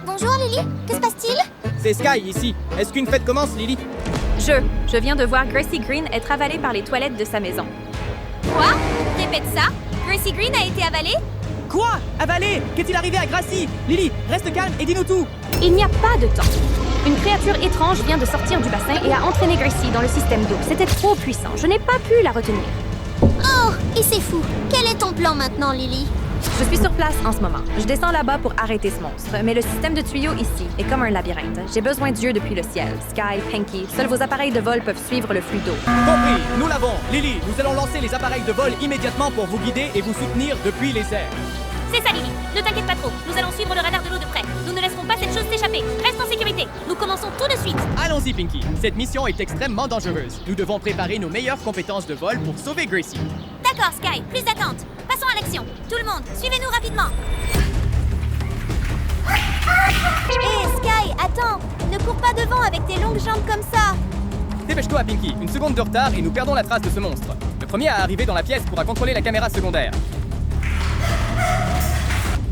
Bonjour Lily, que se passe-t-il? C'est Sky ici. Est-ce qu'une fête commence, Lily? Je viens de voir Gracie Green être avalée par les toilettes de sa maison. Quoi? Répète ça. Gracie Green a été avalée? Quoi? Avalé? Qu'est-il arrivé à Gracie? Lily, reste calme et dis-nous tout. Il n'y a pas de temps. Une créature étrange vient de sortir du bassin et a entraîné Gracie dans le système d'eau. C'était trop puissant. Je n'ai pas pu la retenir. Oh, et c'est fou. Quel est ton plan maintenant, Lily? Je suis sur place en ce moment. Je descends là-bas pour arrêter ce monstre, mais le système de tuyaux ici est comme un labyrinthe. J'ai besoin d'yeux depuis le ciel. Sky, Pinky, seuls vos appareils de vol peuvent suivre le flux d'eau. Compris, nous l'avons. Lily, nous allons lancer les appareils de vol immédiatement pour vous guider et vous soutenir depuis les airs. C'est ça, Lily. Ne t'inquiète pas trop. Nous allons suivre le radar de l'eau de près. Nous ne laisserons pas cette chose s'échapper. Reste en sécurité. Nous commençons tout de suite. Allons-y, Pinky. Cette mission est extrêmement dangereuse. Nous devons préparer nos meilleures compétences de vol pour sauver Gracie. D'accord, Sky. Plus d'attente. Passons à l'action. Tout le monde, suivez-nous rapidement. Hé, Sky, attends. Ne cours pas devant avec tes longues jambes comme ça. Dépêche-toi, Pinky. Une seconde de retard et nous perdons la trace de ce monstre. Le premier à arriver dans la pièce pourra contrôler la caméra secondaire.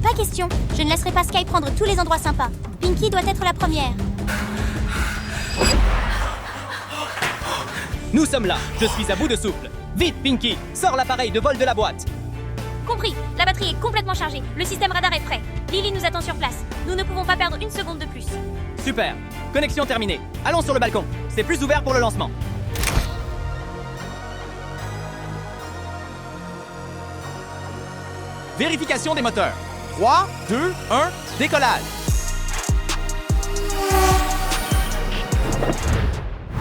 Pas question. Je ne laisserai pas Sky prendre tous les endroits sympas. Pinky doit être la première. Nous sommes là. Je suis à bout de souffle. Vite, Pinky. Sors l'appareil de vol de la boîte. Compris. La batterie est complètement chargée. Le système radar est prêt. Lily nous attend sur place. Nous ne pouvons pas perdre une seconde de plus. Super. Connexion terminée. Allons sur le balcon. C'est plus ouvert pour le lancement. Vérification des moteurs. 3, 2, 1, décollage.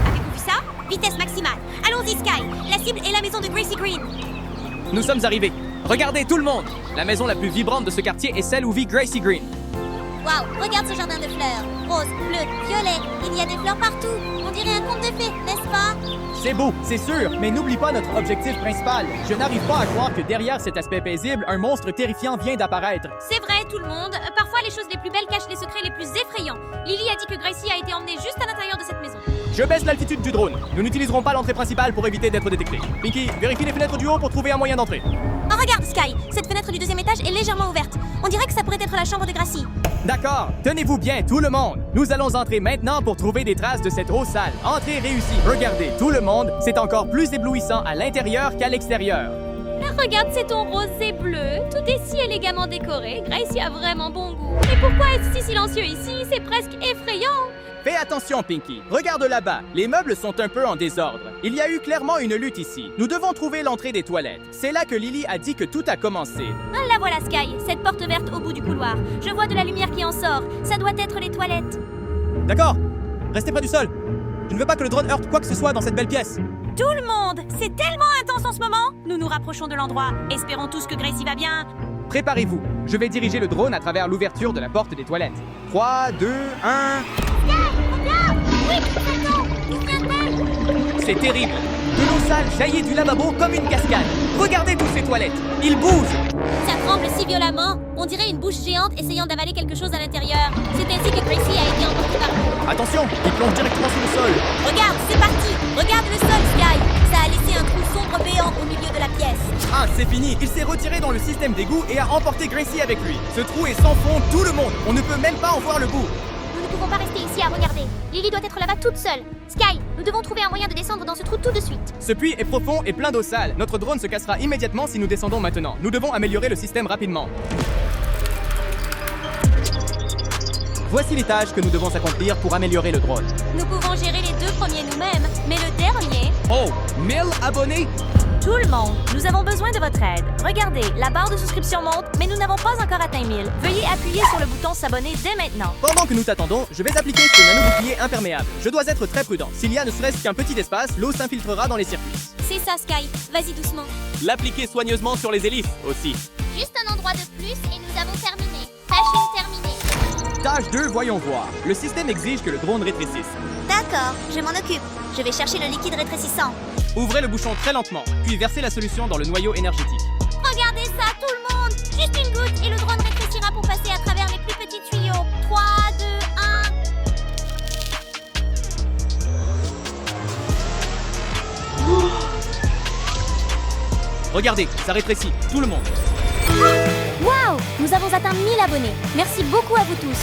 Avez-vous vu ça? Vitesse maximale. Allons-y, Sky. La cible est la maison de Gracie Green. Nous sommes arrivés. Regardez tout le monde. La maison la plus vibrante de ce quartier est celle où vit Gracie Green. Waouh, regarde ce jardin de fleurs. Rose, bleu, violet. Il y a des fleurs partout. On dirait un conte de fées, n'est-ce pas? C'est beau, c'est sûr, mais n'oublie pas notre objectif principal. Je n'arrive pas à croire que derrière cet aspect paisible, un monstre terrifiant vient d'apparaître. C'est vrai, tout le monde. Parfois, les choses les plus belles cachent les secrets les plus effrayants. Lily a dit que Gracie a été emmenée juste à l'intérieur de cette maison. Je baisse l'altitude du drone. Nous n'utiliserons pas l'entrée principale pour éviter d'être détectés. Pinky, vérifie les fenêtres du haut pour trouver un moyen d'entrée. Oh, regarde, Sky. Cette fenêtre du deuxième étage est légèrement ouverte. On dirait que ça pourrait être la chambre de Gracie. D'accord, tenez-vous bien, tout le monde. Nous allons entrer maintenant pour trouver des traces de cette eau sale. Entrée réussie. Regardez, tout le monde, c'est encore plus éblouissant à l'intérieur qu'à l'extérieur. Regarde ces tons roses et bleus. Tout est si élégamment décoré. Gracie a vraiment bon goût. Mais pourquoi est-ce si silencieux ici? C'est presque effrayant. Fais attention, Pinky. Regarde là-bas. Les meubles sont un peu en désordre. Il y a eu clairement une lutte ici. Nous devons trouver l'entrée des toilettes. C'est là que Lily a dit que tout a commencé. Ah, la voilà, Sky. Cette porte verte au bout du couloir. Je vois de la lumière qui en sort. Ça doit être les toilettes. D'accord. Restez près du sol. Je ne veux pas que le drone heurte quoi que ce soit dans cette belle pièce. Tout le monde! C'est tellement intense en ce moment! Nous nous rapprochons de l'endroit. Espérons tous que Gracie va bien. Préparez-vous. Je vais diriger le drone à travers l'ouverture de la porte des toilettes. 3, 2, 1... Regarde! Oui, attends! D'où vient-elle? C'est terrible. De l'eau sale jaillit du lavabo comme une cascade. Regardez tous ces toilettes. Ils bougent. Ça tremble si violemment. On dirait une bouche géante essayant d'avaler quelque chose à l'intérieur. C'est ainsi que Gracie a été emportée par l'eau. Attention, il plonge directement sous le sol. Regarde, c'est parti! Regarde le sol, Sky! Ça a laissé un trou sombre béant au milieu de la pièce. Ah, c'est fini. Il s'est retiré dans le système d'égout et a emporté Gracie avec lui. Ce trou est sans fond tout le monde. On ne peut même pas en voir le bout. Nous ne pouvons pas rester ici à regarder. Lily doit être là-bas toute seule. Sky, nous devons trouver un moyen de descendre dans ce trou tout de suite. Ce puits est profond et plein d'eau sale. Notre drone se cassera immédiatement si nous descendons maintenant. Nous devons améliorer le système rapidement. Voici les tâches que nous devons accomplir pour améliorer le drone. Nous pouvons gérer les 2 premiers nous-mêmes, mais le dernier... Oh, 1000 abonnés? Tout le monde, nous avons besoin de votre aide. Regardez, la barre de souscription monte, mais nous n'avons pas encore atteint 1000. Veuillez appuyer sur le bouton s'abonner dès maintenant. Pendant que nous t'attendons, je vais appliquer ce nano-bouclier imperméable. Je dois être très prudent. S'il y a ne serait-ce qu'un petit espace, l'eau s'infiltrera dans les circuits. C'est ça, Sky. Vas-y doucement. L'appliquer soigneusement sur les hélices aussi. Juste un endroit de plus et nous avons terminé. Tâche terminée. Tâche 2, voyons voir. Le système exige que le drone rétrécisse. D'accord, je m'en occupe. Je vais chercher le liquide rétrécissant. Ouvrez le bouchon très lentement, puis versez la solution dans le noyau énergétique. Regardez ça, tout le monde! Juste une goutte et le drone rétrécira pour passer à travers les plus petits tuyaux. 3, 2, 1... Regardez, ça rétrécit, tout le monde. Wow! nous avons atteint 1000 abonnés. Merci beaucoup à vous tous.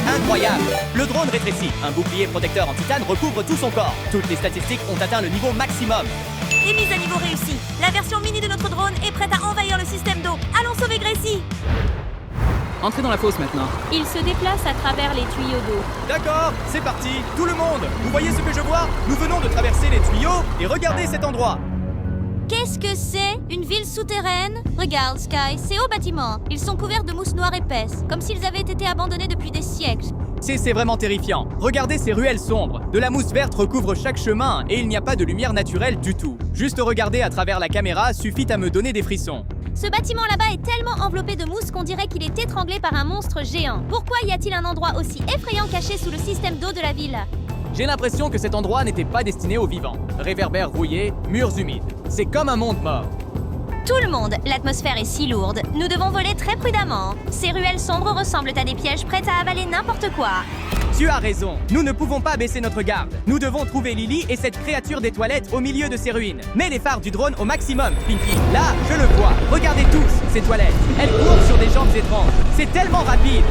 Incroyable! Le drone rétrécit. Un bouclier protecteur en titane recouvre tout son corps. Toutes les statistiques ont atteint le niveau maximum. Et mise à niveau réussie. La version mini de notre drone est prête à envahir le système d'eau. Allons sauver Gracie. Entrez dans la fosse maintenant. Il se déplace à travers les tuyaux d'eau. D'accord, c'est parti. Tout le monde, vous voyez ce que je vois? Nous venons de traverser les tuyaux et regardez cet endroit. Qu'est-ce que c'est? Une ville souterraine? Regarde, Sky, ces hauts bâtiments. Ils sont couverts de mousse noire épaisse, comme s'ils avaient été abandonnés depuis des siècles. C'est vraiment terrifiant. Regardez ces ruelles sombres. De la mousse verte recouvre chaque chemin et il n'y a pas de lumière naturelle du tout. Juste regarder à travers la caméra suffit à me donner des frissons. Ce bâtiment là-bas est tellement enveloppé de mousse qu'on dirait qu'il est étranglé par un monstre géant. Pourquoi y a-t-il un endroit aussi effrayant caché sous le système d'eau de la ville? J'ai l'impression que cet endroit n'était pas destiné aux vivants. Réverbères rouillés, murs humides. C'est comme un monde mort. Tout le monde, l'atmosphère est si lourde. Nous devons voler très prudemment. Ces ruelles sombres ressemblent à des pièges prêts à avaler n'importe quoi. Tu as raison. Nous ne pouvons pas baisser notre garde. Nous devons trouver Lily et cette créature des toilettes au milieu de ces ruines. Mets les phares du drone au maximum, Pinky. Là, je le vois. Regardez tous, ces toilettes. Elles courent sur des jambes étranges. C'est tellement rapide.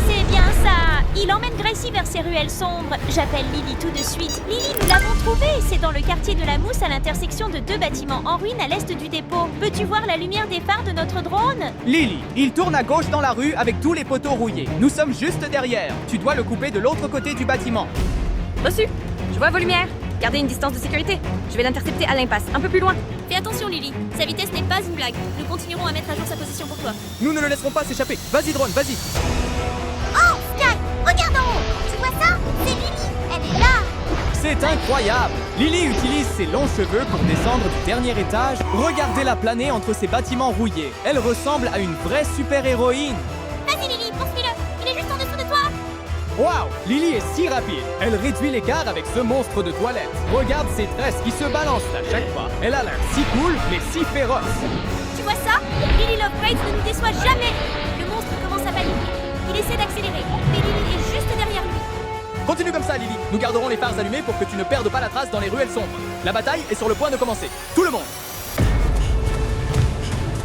C'est bien ça. Il emmène Gracie vers ces ruelles sombres. J'appelle Lily tout de suite. Lily, nous l'avons trouvée. C'est dans le quartier de la Mousse à l'intersection de deux bâtiments en ruine à l'est du dépôt. Peux-tu voir la lumière des phares de notre drone? Lily, il tourne à gauche dans la rue avec tous les poteaux rouillés. Nous sommes juste derrière. Tu dois le couper de l'autre côté du bâtiment. Reçu. Je vois vos lumières. Gardez une distance de sécurité. Je vais l'intercepter à l'impasse, un peu plus loin. Fais attention, Lily. Sa vitesse n'est pas une blague. Nous continuerons à mettre à jour sa position pour toi. Nous ne le laisserons pas s'échapper. Vas-y, drone, vas-y. Oh, Sky, regarde en haut. Tu vois ça? C'est Lily. Elle est là. C'est incroyable! Lily utilise ses longs cheveux pour descendre du dernier étage. Regardez-la planer entre ces bâtiments rouillés. Elle ressemble à une vraie super-héroïne. Vas-y, Lily, poursuis-le. Il est juste en dessous de toi. Waouh! Lily est si rapide. Elle réduit l'écart avec ce monstre de toilette. Regarde ses tresses qui se balancent à chaque pas. Elle a l'air si cool, mais si féroce. Tu vois ça? Lily Lovebraids ne nous déçoit jamais. Le monstre commence à paniquer. Il essaie d'accélérer, mais Lily est juste derrière lui. Continue comme ça, Lily. Nous garderons les phares allumés pour que tu ne perdes pas la trace dans les ruelles sombres. La bataille est sur le point de commencer. Tout le monde!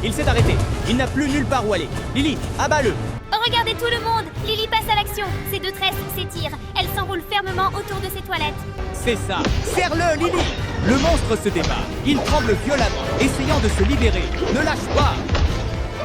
Il s'est arrêté. Il n'a plus nulle part où aller. Lily, abat-le. Oh, regardez tout le monde. Lily passe à l'action. Ses deux tresses s'étirent. Elle s'enroule fermement autour de ses toilettes. C'est ça. Serre-le, Lily. Le monstre se débat. Il tremble violemment, essayant de se libérer. Ne lâche pas.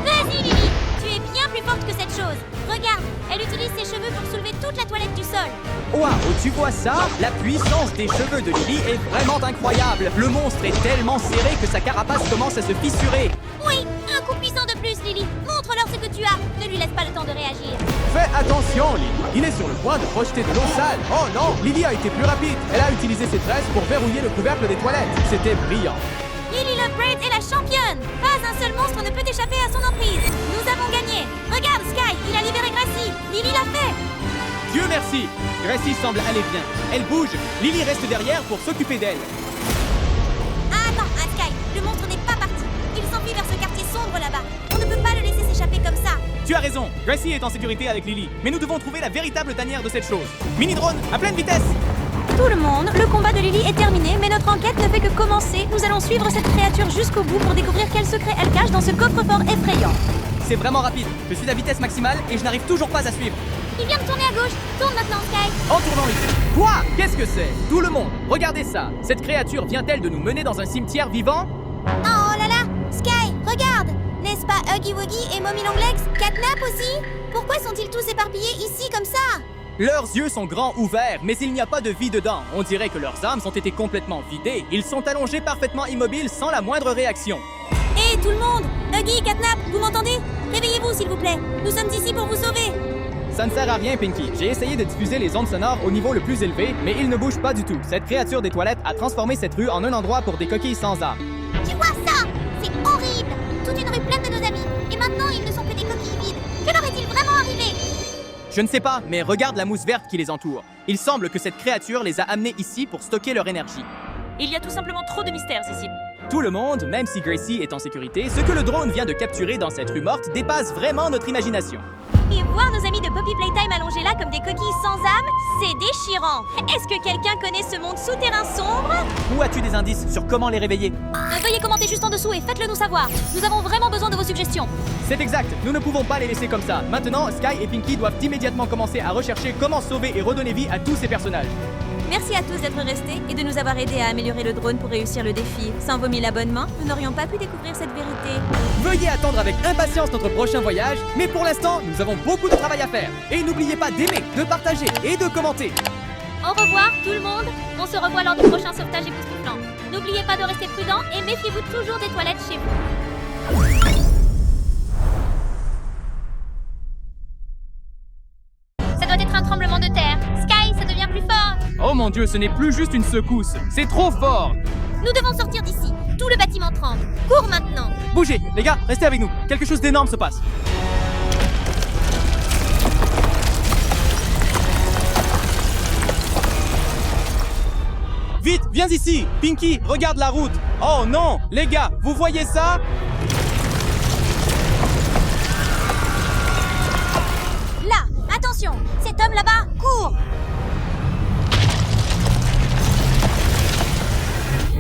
Vas-y, Lily. Tu es bien plus forte que cette chose. Regarde, elle utilise ses cheveux pour soulever toute la toilette du sol. Waouh, tu vois ça? La puissance des cheveux de Lily est vraiment incroyable. Le monstre est tellement serré que sa carapace commence à se fissurer. Oui, un coup puissant de plus, Lily. Montre-leur ce que tu as. Ne lui laisse pas le temps de réagir. Fais attention, Lily. Il est sur le point de projeter de l'eau sale. Oh non, Lily a été plus rapide. Elle a utilisé ses tresses pour verrouiller le couvercle des toilettes. C'était brillant. Lily Lovebraids est la championne. Pas un seul monstre ne peut échapper à son emprise. Nous avons gagné. Regarde, Sky, il a libéré Gracie. Lily l'a fait. Dieu merci. Gracie semble aller bien. Elle bouge. Lily reste derrière pour s'occuper d'elle. Ah, attends, Sky, le monstre n'est pas parti. Il s'enfuit vers ce quartier sombre là-bas. On ne peut pas le laisser s'échapper comme ça. Tu as raison. Gracie est en sécurité avec Lily. Mais nous devons trouver la véritable tanière de cette chose. Mini-drone, à pleine vitesse. Tout le monde, le combat de Lily est terminé, mais notre enquête ne fait que commencer. Nous allons suivre cette créature jusqu'au bout pour découvrir quel secret elle cache dans ce coffre-fort effrayant. C'est vraiment rapide. Je suis à vitesse maximale et je n'arrive toujours pas à suivre. Il vient de tourner à gauche. Tourne maintenant, Sky. En tournant ici. Quoi? Qu'est-ce que c'est? Tout le monde, regardez ça. Cette créature vient-elle de nous mener dans un cimetière vivant? Oh là là, Sky, regarde. N'est-ce pas Huggy Wuggy et Mommy Longlegs? Catnap aussi? Pourquoi sont-ils tous éparpillés ici comme ça? Leurs yeux sont grands ouverts, mais il n'y a pas de vie dedans. On dirait que leurs âmes ont été complètement vidées. Ils sont allongés parfaitement immobiles sans la moindre réaction. Hé, tout le monde! Huggy, Catnap, vous m'entendez? Réveillez-vous, s'il vous plaît. Nous sommes ici pour vous sauver. Ça ne sert à rien, Pinky. J'ai essayé de diffuser les ondes sonores au niveau le plus élevé, mais ils ne bougent pas du tout. Cette créature des toilettes a transformé cette rue en un endroit pour des coquilles sans âme. Tu vois ça? C'est horrible! Toute une rue pleine de nos amis. Et maintenant, ils ne sont que des coquilles vides. Que leur est-il vraiment arrivé? Je ne sais pas, mais regarde la mousse verte qui les entoure. Il semble que cette créature les a amenés ici pour stocker leur énergie. Il y a tout simplement trop de mystères ici. Tout le monde, même si Gracie est en sécurité, ce que le drone vient de capturer dans cette rue morte dépasse vraiment notre imagination. Et voir nos amis de Poppy Playtime allongés là comme des coquilles sans âme, c'est déchirant. Est-ce que quelqu'un connaît ce monde souterrain sombre? Où as-tu des indices sur comment les réveiller? Veuillez commenter juste en dessous et faites-le nous savoir. Nous avons vraiment besoin de vos suggestions. C'est exact, nous ne pouvons pas les laisser comme ça. Maintenant, Sky et Pinky doivent immédiatement commencer à rechercher comment sauver et redonner vie à tous ces personnages. Merci à tous d'être restés et de nous avoir aidés à améliorer le drone pour réussir le défi. Sans vos 1000 abonnements, nous n'aurions pas pu découvrir cette vérité. Veuillez attendre avec impatience notre prochain voyage, mais pour l'instant, nous avons beaucoup de travail à faire. Et n'oubliez pas d'aimer, de partager et de commenter. Au revoir tout le monde. On se revoit lors du prochain sauvetage époustouflant. N'oubliez pas de rester prudent et méfiez-vous toujours des toilettes chez vous. Ça doit être un tremblement de terre. Sky, ça devient plus fort. Oh mon Dieu, ce n'est plus juste une secousse, c'est trop fort. Nous devons sortir d'ici. Tout le bâtiment tremble. Cours maintenant. Bougez, les gars, restez avec nous. Quelque chose d'énorme se passe. Vite, viens ici. Pinky, regarde la route. Oh non, les gars, vous voyez ça? Là, attention. Cet homme là-bas, cours.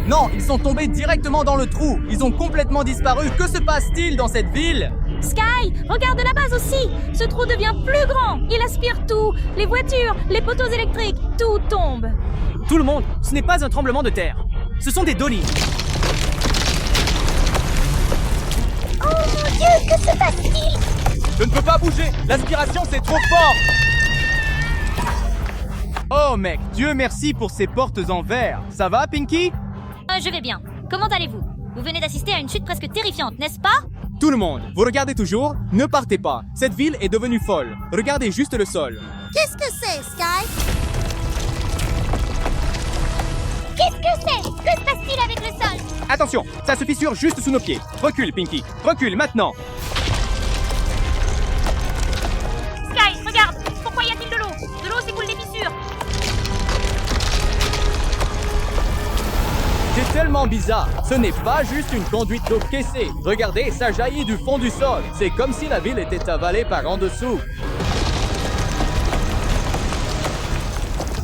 Non, ils sont tombés directement dans le trou. Ils ont complètement disparu. Que se passe-t-il dans cette ville? Sky, regarde la base aussi. Ce trou devient plus grand. Il aspire tout. Les voitures, les poteaux électriques, tout tombe. Tout le monde, ce n'est pas un tremblement de terre. Ce sont des dollies. Oh mon Dieu, que se passe-t-il? Je ne peux pas bouger. L'aspiration, c'est trop fort. Oh mec, Dieu merci pour ces portes en verre. Ça va, Pinky? Je vais bien. Comment allez-vous? Vous venez d'assister à une chute presque terrifiante, n'est-ce pas? Tout le monde, vous regardez toujours? Ne partez pas. Cette ville est devenue folle. Regardez juste le sol. Qu'est-ce que c'est, Sky? Qu'est-ce que c'est? Que se passe-t-il avec le sol? Attention, ça se fissure juste sous nos pieds. Recule, Pinky. Recule maintenant. Sky, regarde! Pourquoi y a-t-il de l'eau? De l'eau s'écoule des fissures. C'est tellement bizarre. Ce n'est pas juste une conduite d'eau caissée. Regardez, ça jaillit du fond du sol. C'est comme si la ville était avalée par en dessous.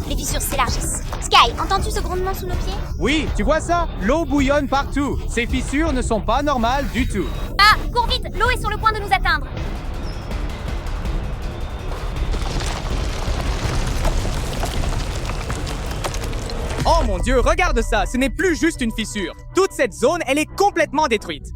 Les fissures s'élargissent. Sky, entends-tu ce grondement sous nos pieds? Oui, tu vois ça? L'eau bouillonne partout. Ces fissures ne sont pas normales du tout. Ah, cours vite! L'eau est sur le point de nous atteindre. Oh mon Dieu, regarde ça! Ce n'est plus juste une fissure. Toute cette zone, elle est complètement détruite.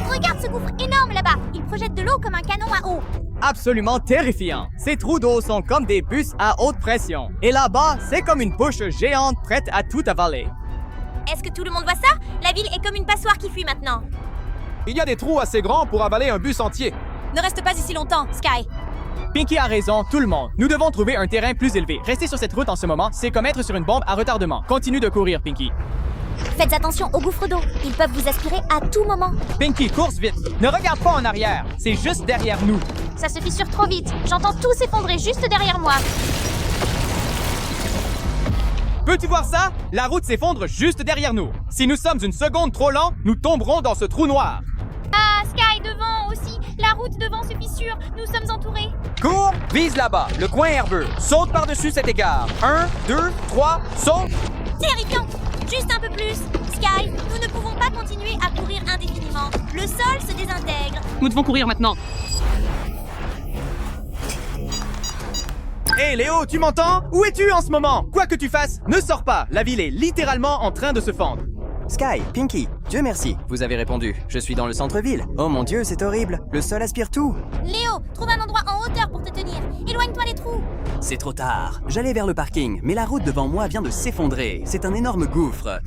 Regarde ce gouffre énorme là-bas. Il projette de l'eau comme un canon à eau. Absolument terrifiant. Ces trous d'eau sont comme des bus à haute pression. Et là-bas, c'est comme une bouche géante prête à tout avaler. Est-ce que tout le monde voit ça? La ville est comme une passoire qui fuit maintenant. Il y a des trous assez grands pour avaler un bus entier. Ne reste pas ici longtemps, Sky. Pinky a raison, tout le monde. Nous devons trouver un terrain plus élevé. Rester sur cette route en ce moment, c'est comme être sur une bombe à retardement. Continue de courir, Pinky. Faites attention aux gouffres d'eau. Ils peuvent vous aspirer à tout moment. Pinky, course vite. Ne regarde pas en arrière. C'est juste derrière nous. Ça se fissure trop vite. J'entends tout s'effondrer juste derrière moi. Peux-tu voir ça? La route s'effondre juste derrière nous. Si nous sommes une seconde trop lents, nous tomberons dans ce trou noir. Ah, Sky devant aussi. La route devant se fissure. Nous sommes entourés. Cours, vise là-bas, le coin herbeux. Saute par-dessus cet écart. 1, 2, 3, saute. Terrifiant. Juste un peu plus. Sky, nous ne pouvons pas continuer à courir indéfiniment. Le sol se désintègre. Nous devons courir maintenant. Hé Léo, tu m'entends? Où es-tu en ce moment? Quoi que tu fasses, ne sors pas. La ville est littéralement en train de se fendre. Sky, Pinky, Dieu merci, vous avez répondu. Je suis dans le centre-ville. Oh mon Dieu, c'est horrible. Le sol aspire tout. Léo, trouve un endroit en hauteur pour te tenir. Éloigne-toi des trous. C'est trop tard. J'allais vers le parking, mais la route devant moi vient de s'effondrer. C'est un énorme gouffre.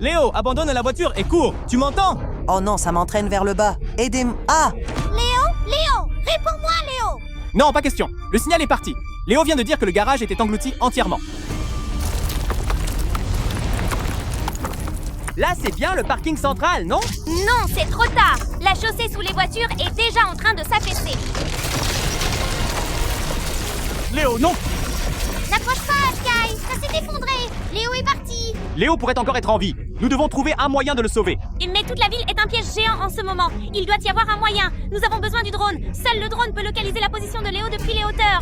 Léo, abandonne la voiture et cours. Tu m'entends? Oh non, ça m'entraîne vers le bas. Aidez-moi. Ah! Léo, réponds-moi, Léo. Non, pas question. Le signal est parti. Léo vient de dire que le garage était englouti entièrement. Là, c'est bien le parking central, non? Non, c'est trop tard. La chaussée sous les voitures est déjà en train de s'affaisser. Léo, non! T'approches pas, Sky. Ça s'est effondré. Léo est parti. Léo pourrait encore être en vie. Nous devons trouver un moyen de le sauver. Mais toute la ville est un piège géant en ce moment. Il doit y avoir un moyen. Nous avons besoin du drone. Seul le drone peut localiser la position de Léo depuis les hauteurs.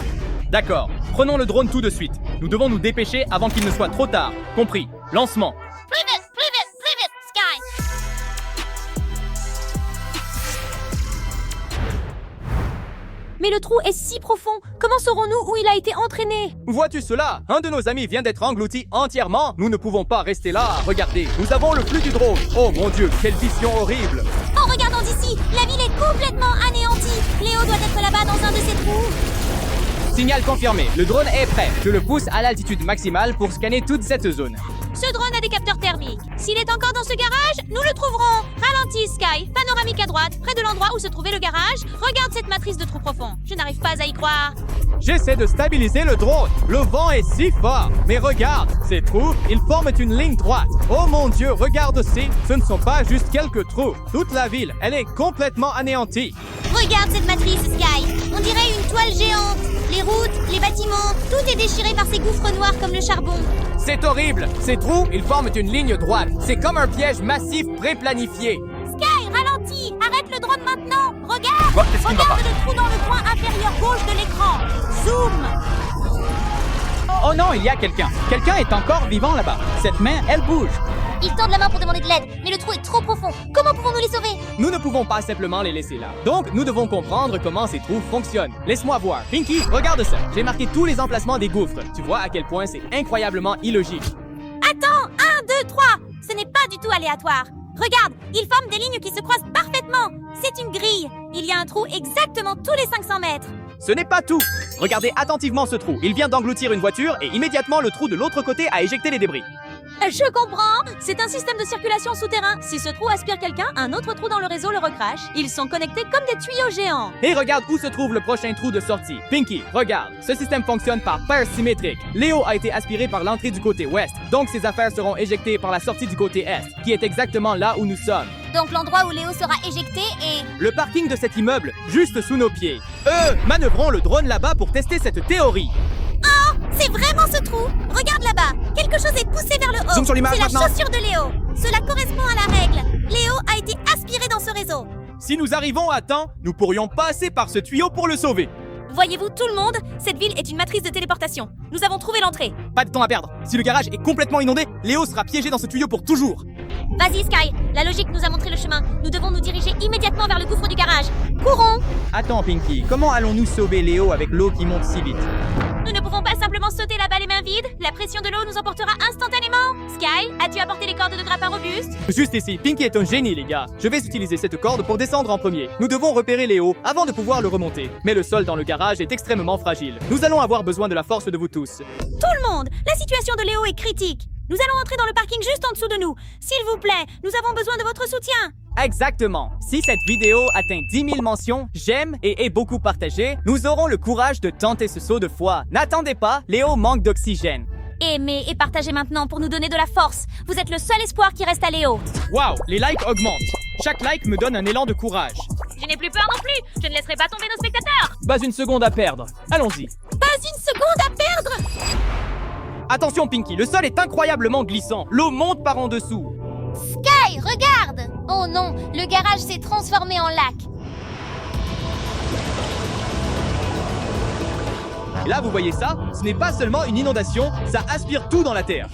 D'accord. Prenons le drone tout de suite. Nous devons nous dépêcher avant qu'il ne soit trop tard. Compris. Lancement. Plus vite, Sky. Mais le trou est si profond. Comment saurons-nous où il a été entraîné? Vois-tu cela? Un de nos amis vient d'être englouti entièrement. Nous ne pouvons pas rester là. Regardez, nous avons le flux du drone. Oh mon Dieu, quelle vision horrible. En regardant d'ici, la ville est complètement anéantie. Léo doit être là-bas dans un de ces trous. Signal confirmé. Le drone est prêt. Je le pousse à l'altitude maximale pour scanner toute cette zone. Ce drone a des capteurs thermiques. S'il est encore dans ce garage, nous le trouverons. Ralentis, Sky. Panoramique à droite, près de l'endroit où se trouvait le garage. Regarde cette matrice de trou profond. Je n'arrive pas à y croire. J'essaie de stabiliser le drone. Le vent est si fort. Mais regarde, ces trous, ils forment une ligne droite. Oh mon Dieu, regarde aussi. Ce ne sont pas juste quelques trous. Toute la ville, elle est complètement anéantie. Regarde cette matrice, Sky. On dirait une toile géante. Les routes, les bâtiments, tout est déchiré par ces gouffres noirs comme le charbon. C'est horrible. Ces trous, ils forment une ligne droite. C'est comme un piège massif pré-planifié. Sky, ralentis. Arrête le drone maintenant. Regarde. Quoi? Qu'est-ce qui ne va pas? Regarde le trou dans le coin inférieur gauche de l'écran. Zoom. Oh non, il y a quelqu'un. Quelqu'un est encore vivant là-bas. Cette main, elle bouge. Ils tendent la main pour demander de l'aide, mais le trou est trop profond. Comment pouvons-nous les sauver? Nous ne pouvons pas simplement les laisser là. Donc, nous devons comprendre comment ces trous fonctionnent. Laisse-moi voir. Pinky, regarde ça. J'ai marqué tous les emplacements des gouffres. Tu vois à quel point c'est incroyablement illogique. Attends, 1, 2, 3. Ce n'est pas du tout aléatoire. Regarde, ils forment des lignes qui se croisent parfaitement. C'est une grille. Il y a un trou exactement tous les 500 mètres. Ce n'est pas tout. Regardez attentivement ce trou. Il vient d'engloutir une voiture et immédiatement le trou de l'autre côté a éjecté les débris. Je comprends. C'est un système de circulation souterrain. Si ce trou aspire quelqu'un, un autre trou dans le réseau le recrache. Ils sont connectés comme des tuyaux géants. Et regarde où se trouve le prochain trou de sortie. Pinky, regarde. Ce système fonctionne par paire symétrique. Léo a été aspiré par l'entrée du côté ouest. Donc ses affaires seront éjectées par la sortie du côté est, qui est exactement là où nous sommes. Donc l'endroit où Léo sera éjecté est... Le parking de cet immeuble, juste sous nos pieds. Manœuvrons le drone là-bas pour tester cette théorie. Oh, c'est vraiment ce trou. Regarde là-bas. Quelque chose est poussé vers le haut. Zoom sur l'image C'est la maintenant. chaussure de Léo. Cela correspond à la règle. Léo a été aspiré dans ce réseau. Si nous arrivons à temps, nous pourrions passer par ce tuyau pour le sauver. Voyez-vous tout le monde? Cette ville est une matrice de téléportation. Nous avons trouvé l'entrée. Pas de temps à perdre. Si le garage est complètement inondé, Léo sera piégé dans ce tuyau pour toujours. Vas-y, Sky. La logique nous a montré le chemin. Nous devons nous diriger immédiatement vers le gouffre du garage. Courons. Attends, Pinky, comment allons-nous sauver Léo avec l'eau qui monte si vite? Nous ne pouvons pas simplement sauter là-bas les mains vides. La pression de l'eau nous emportera instantanément. Sky, as-tu apporté les cordes de grappin robustes? Juste ici, Pinky est un génie, les gars. Je vais utiliser cette corde pour descendre en premier. Nous devons repérer Léo avant de pouvoir le remonter. Mais le sol dans le garage est extrêmement fragile. Nous allons avoir besoin de la force de vous tous. Tout le monde! La situation de Léo est critique. Nous allons entrer dans le parking juste en dessous de nous. S'il vous plaît, nous avons besoin de votre soutien. Exactement. Si cette vidéo atteint 10 000 mentions, j'aime et est beaucoup partagée, nous aurons le courage de tenter ce saut de foi. N'attendez pas, Léo manque d'oxygène. Aimez et partagez maintenant pour nous donner de la force. Vous êtes le seul espoir qui reste à Léo. Waouh, les likes augmentent. Chaque like me donne un élan de courage. Je n'ai plus peur non plus. Je ne laisserai pas tomber nos spectateurs. Pas une seconde à perdre. Allons-y. Pas une seconde à perdre. Attention Pinky, le sol est incroyablement glissant. L'eau monte par en dessous. Sky, regarde. Oh non, le garage s'est transformé en lac. Et là, vous voyez ça? Ce n'est pas seulement une inondation, ça aspire tout dans la terre.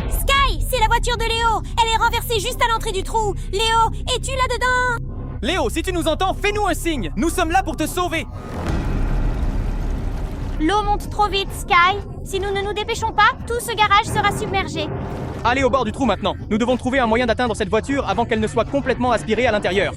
Sky, c'est la voiture de Léo. Elle est renversée juste à l'entrée du trou. Léo, es-tu là-dedans? Léo, si tu nous entends, fais-nous un signe. Nous sommes là pour te sauver. L'eau monte trop vite, Sky. Si nous ne nous dépêchons pas, tout ce garage sera submergé. Allez au bord du trou maintenant. Nous devons trouver un moyen d'atteindre cette voiture avant qu'elle ne soit complètement aspirée à l'intérieur.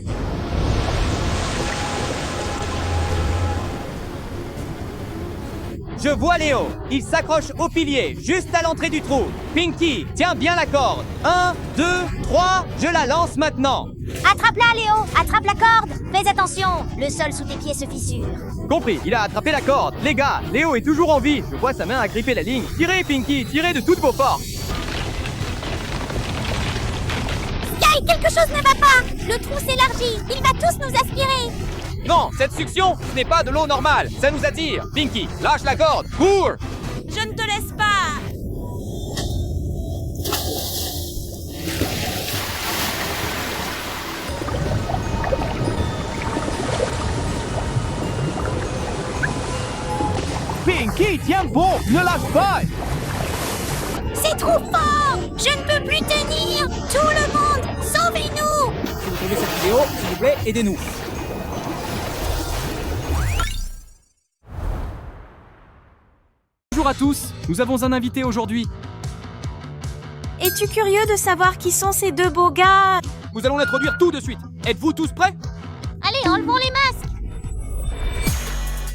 Je vois Léo. Il s'accroche au pilier, juste à l'entrée du trou. Pinky, tiens bien la corde. 1, 2, 3, je la lance maintenant. Attrape-la, Léo. Attrape la corde. Fais attention, le sol sous tes pieds se fissure. Compris, il a attrapé la corde. Les gars, Léo est toujours en vie. Je vois sa main agripper la ligne. Tirez, Pinky, tirez de toutes vos forces. Sky, quelque chose ne va pas. Le trou s'élargit. Il va tous nous aspirer. Non, cette succion, ce n'est pas de l'eau normale. Ça nous attire. Pinky, lâche la corde. Cours. Je ne te laisse pas! Pinky, tiens bon, ne lâche pas. C'est trop fort! Je ne peux plus tenir! Tout le monde, sauvez-nous! Si vous trouvez cette vidéo, s'il vous plaît, aidez-nous. Bonjour à tous, nous avons un invité aujourd'hui. Es-tu curieux de savoir qui sont ces deux beaux gars? Nous allons l'introduire tout de suite. Êtes-vous tous prêts? Allez, enlevons les masques!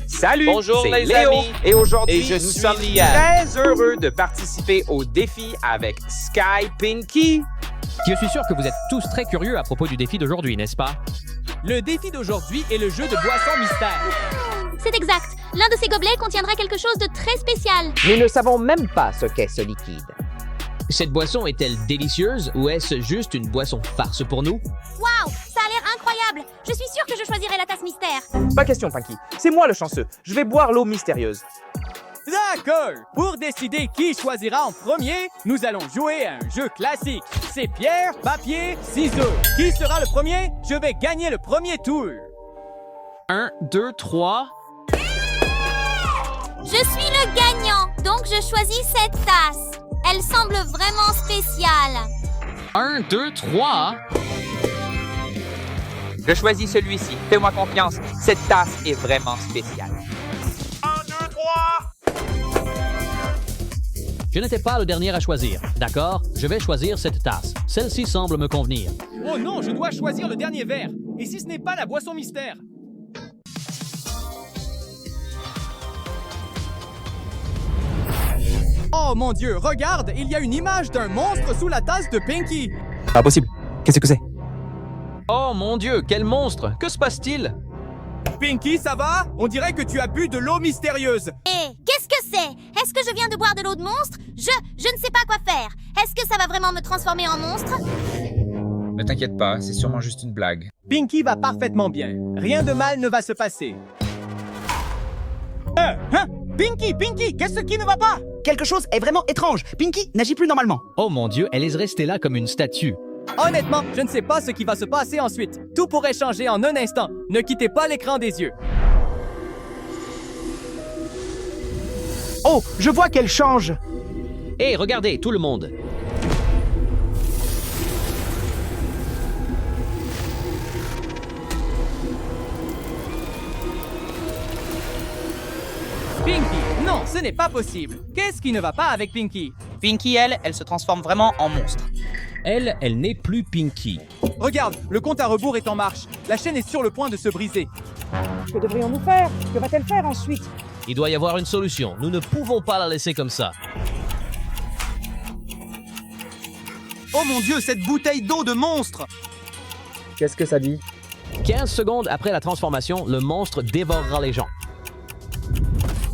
Salut, Bonjour, c'est les Léo amis. et aujourd'hui Et je nous suis sommes Liam. très heureux de participer au défi avec Sky Pinky. Je suis sûr que vous êtes tous très curieux à propos du défi d'aujourd'hui, n'est-ce pas? Le défi d'aujourd'hui est le jeu de boisson mystère. C'est exact. L'un de ces gobelets contiendra quelque chose de très spécial. Nous ne savons même pas ce qu'est ce liquide. Cette boisson est-elle délicieuse ou est-ce juste une boisson farce pour nous? Waouh, ça a l'air incroyable. Je suis sûre que je choisirai la tasse mystère. Pas question, Pinky. C'est moi le chanceux. Je vais boire l'eau mystérieuse. D'accord! Pour décider qui choisira en premier, nous allons jouer à un jeu classique. C'est pierre, papier, ciseaux. Qui sera le premier? Je vais gagner le premier tour. 1, 2, 3... Je suis le gagnant, donc je choisis cette tasse. Elle semble vraiment spéciale. 1, 2, 3... Je choisis celui-ci. Fais-moi confiance. Cette tasse est vraiment spéciale. 1, 2, 3. Je n'étais pas le dernier à choisir. D'accord? Je vais choisir cette tasse. Celle-ci semble me convenir. Oh non, je dois choisir le dernier verre. Et si ce n'est pas la boisson mystère? Oh mon Dieu, regarde, il y a une image d'un monstre sous la tasse de Pinky. Pas possible. Qu'est-ce que c'est? Oh mon Dieu, quel monstre! Que se passe-t-il? Pinky, ça va? On dirait que tu as bu de l'eau mystérieuse. Et qu'est-ce que c'est? Est-ce que je viens de boire de l'eau de monstre? Je ne sais pas quoi faire. Est-ce que ça va vraiment me transformer en monstre? Ne t'inquiète pas, c'est sûrement juste une blague. Pinky va parfaitement bien. Rien de mal ne va se passer. Pinky, qu'est-ce qui ne va pas? Quelque chose est vraiment étrange. Pinky n'agit plus normalement. Oh mon Dieu, elle est restée là comme une statue. Honnêtement, je ne sais pas ce qui va se passer ensuite. Tout pourrait changer en un instant. Ne quittez pas l'écran des yeux. Oh, je vois qu'elle change. Hé, regardez, tout le monde. Pinky, non, ce n'est pas possible. Qu'est-ce qui ne va pas avec Pinky? Pinky, elle se transforme vraiment en monstre. Elle n'est plus Pinky. Regarde, le compte à rebours est en marche. La chaîne est sur le point de se briser. Que devrions-nous faire? Que va-t-elle faire ensuite? Il doit y avoir une solution. Nous ne pouvons pas la laisser comme ça. Oh mon Dieu, cette bouteille d'eau de monstre! Qu'est-ce que ça dit? 15 secondes après la transformation, le monstre dévorera les gens.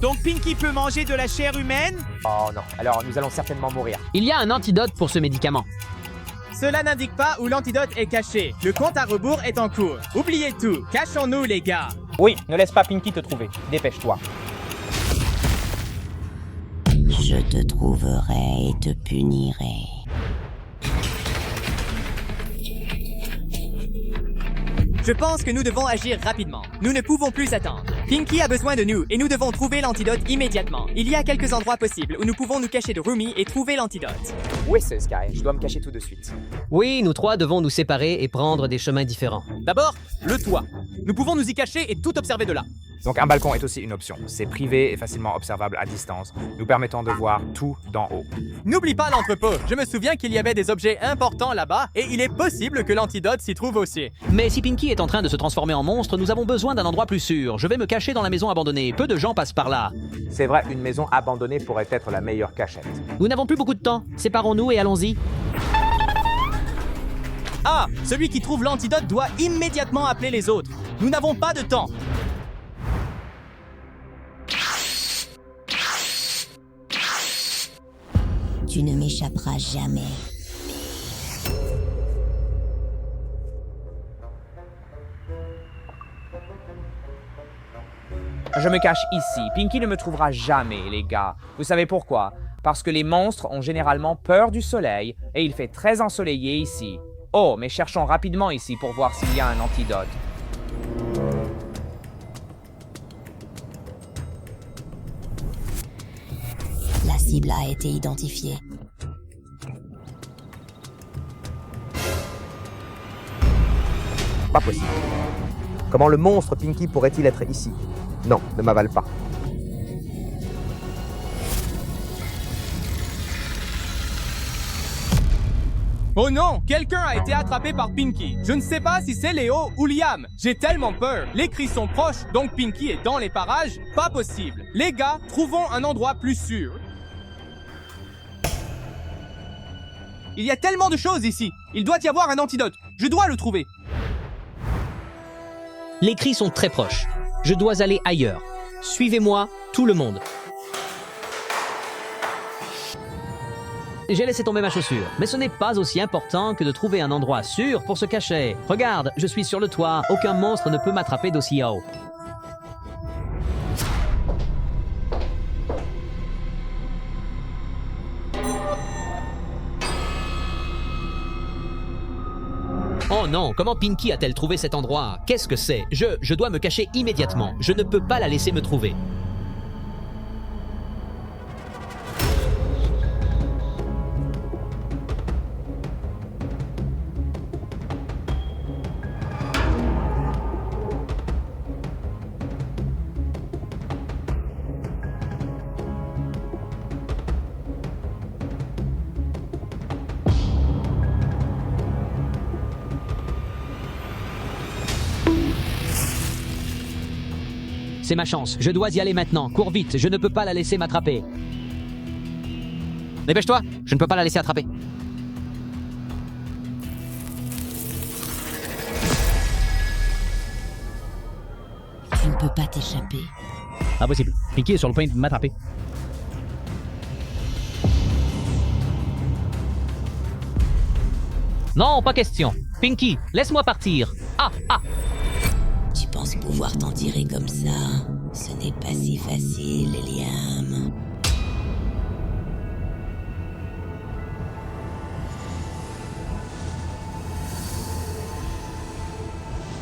Donc Pinky peut manger de la chair humaine? Oh non, alors nous allons certainement mourir. Il y a un antidote pour ce médicament. Cela n'indique pas où l'antidote est caché. Le compte à rebours est en cours. Oubliez tout. Cachons-nous, les gars. Oui, ne laisse pas Pinky te trouver. Dépêche-toi. Je te trouverai et te punirai. Je pense que nous devons agir rapidement. Nous ne pouvons plus attendre. Pinky a besoin de nous et nous devons trouver l'antidote immédiatement. Il y a quelques endroits possibles où nous pouvons nous cacher de Rumi et trouver l'antidote. Oui, c'est Sky. Je dois me cacher tout de suite. Oui, nous trois devons nous séparer et prendre des chemins différents. D'abord, le toit. Nous pouvons nous y cacher et tout observer de là. Donc un balcon est aussi une option. C'est privé et facilement observable à distance, nous permettant de voir tout d'en haut. N'oublie pas l'entrepôt. Je me souviens qu'il y avait des objets importants là-bas et il est possible que l'antidote s'y trouve aussi. Mais si Pinky est en train de se transformer en monstre, nous avons besoin d'un endroit plus sûr. Je vais me cacher dans la maison abandonnée. Peu de gens passent par là. C'est vrai, une maison abandonnée pourrait être la meilleure cachette. Nous n'avons plus beaucoup de temps. Séparons-nous et allons-y. Ah, celui qui trouve l'antidote doit immédiatement appeler les autres. Nous n'avons pas de temps. Tu ne m'échapperas jamais. Je me cache ici. Pinky ne me trouvera jamais, les gars. Vous savez pourquoi? Parce que les monstres ont généralement peur du soleil et il fait très ensoleillé ici. Oh, mais cherchons rapidement ici pour voir s'il y a un antidote. La cible a été identifiée. Pas possible. Comment le monstre Pinky pourrait-il être ici? Non, ne m'avale pas. Oh non, quelqu'un a été attrapé par Pinky. Je ne sais pas si c'est Léo ou Liam. J'ai tellement peur. Les cris sont proches, donc Pinky est dans les parages. Pas possible. Les gars, trouvons un endroit plus sûr. Il y a tellement de choses ici. Il doit y avoir un antidote. Je dois le trouver. Les cris sont très proches. Je dois aller ailleurs. Suivez-moi, tout le monde. J'ai laissé tomber ma chaussure, mais ce n'est pas aussi important que de trouver un endroit sûr pour se cacher. Regarde, je suis sur le toit, aucun monstre ne peut m'attraper d'aussi haut. Oh non, comment Pinky a-t-elle trouvé cet endroit? Qu'est-ce que c'est? Je dois me cacher immédiatement. Je ne peux pas la laisser me trouver. C'est ma chance, je dois y aller maintenant. Cours vite, je ne peux pas la laisser m'attraper. Dépêche-toi, je ne peux pas la laisser attraper. Tu ne peux pas t'échapper. Impossible, Pinky est sur le point de m'attraper. Non, pas question. Pinky, laisse-moi partir. Ah, ah. Tu penses pouvoir t'en tirer comme ça? Ce n'est pas si facile, Liam.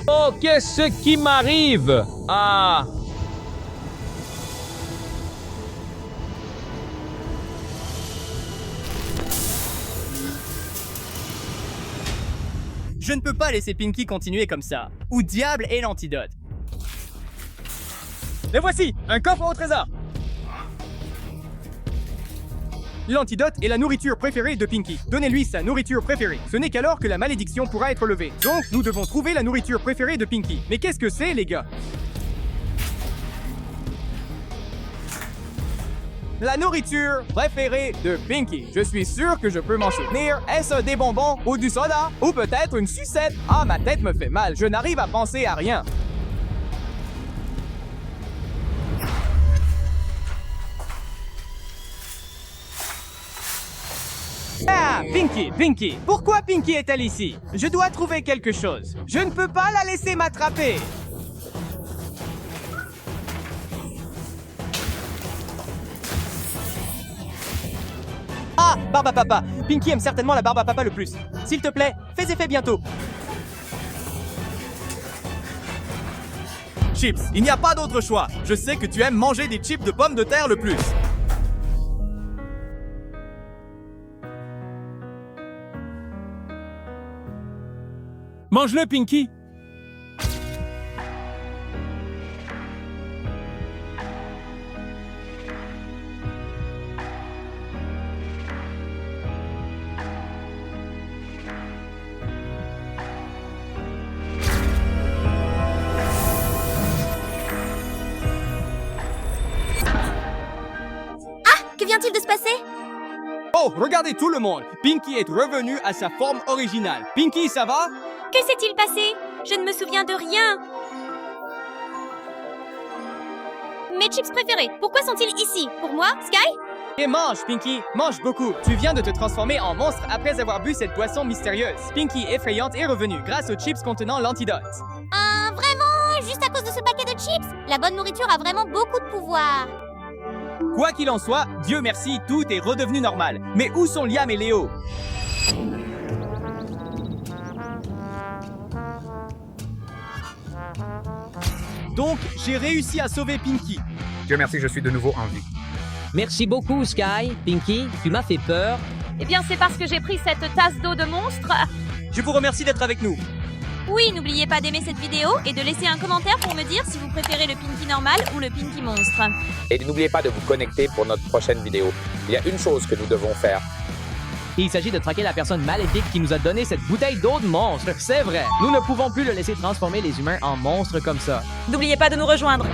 Oh, qu'est-ce qui m'arrive? Ah! Je ne peux pas laisser Pinky continuer comme ça. Où diable est l'antidote? Les voici! Un coffre au trésor! L'antidote est la nourriture préférée de Pinky. Donnez-lui sa nourriture préférée. Ce n'est qu'alors que la malédiction pourra être levée. Donc, nous devons trouver la nourriture préférée de Pinky. Mais qu'est-ce que c'est, les gars? La nourriture préférée de Pinky. Je suis sûr que je peux m'en souvenir. Est-ce des bonbons ou du soda? Ou peut-être une sucette? Ah, ma tête me fait mal. Je n'arrive à penser à rien. Ah, Pinky. Pourquoi Pinky est-elle ici? Je dois trouver quelque chose. Je ne peux pas la laisser m'attraper. Ah, barbe à papa. Pinky aime certainement la barbe à papa le plus. S'il te plaît, fais effet bientôt. Chips, il n'y a pas d'autre choix. Je sais que tu aimes manger des chips de pommes de terre le plus. Mange-le, Pinky! Que vient-il de se passer? Oh, regardez tout le monde. Pinky est revenu à sa forme originale. Pinky, ça va? Que s'est-il passé? Je ne me souviens de rien. Mes chips préférés, pourquoi sont-ils ici? Pour moi, Sky? Et mange, Pinky, mange beaucoup. Tu viens de te transformer en monstre après avoir bu cette boisson mystérieuse. Pinky effrayante est revenue grâce aux chips contenant l'antidote. Vraiment? Juste à cause de ce paquet de de chips. La bonne nourriture a vraiment beaucoup de pouvoir. Quoi qu'il en soit, Dieu merci, tout est redevenu normal. Mais où sont Liam et Léo? Donc, j'ai réussi à sauver Pinky. Dieu merci, je suis de nouveau en vie. Merci beaucoup, Sky. Pinky, tu m'as fait peur. Eh bien, c'est parce que j'ai pris cette tasse d'eau de monstre. Je vous remercie d'être avec nous. Oui, n'oubliez pas d'aimer cette vidéo et de laisser un commentaire pour me dire si vous préférez le Pinky normal ou le Pinky monstre. Et n'oubliez pas de vous connecter pour notre prochaine vidéo. Il y a une chose que nous devons faire. Il s'agit de traquer la personne maléfique qui nous a donné cette bouteille d'eau de monstre. C'est vrai. Nous ne pouvons plus le laisser transformer les humains en monstres comme ça. N'oubliez pas de nous rejoindre.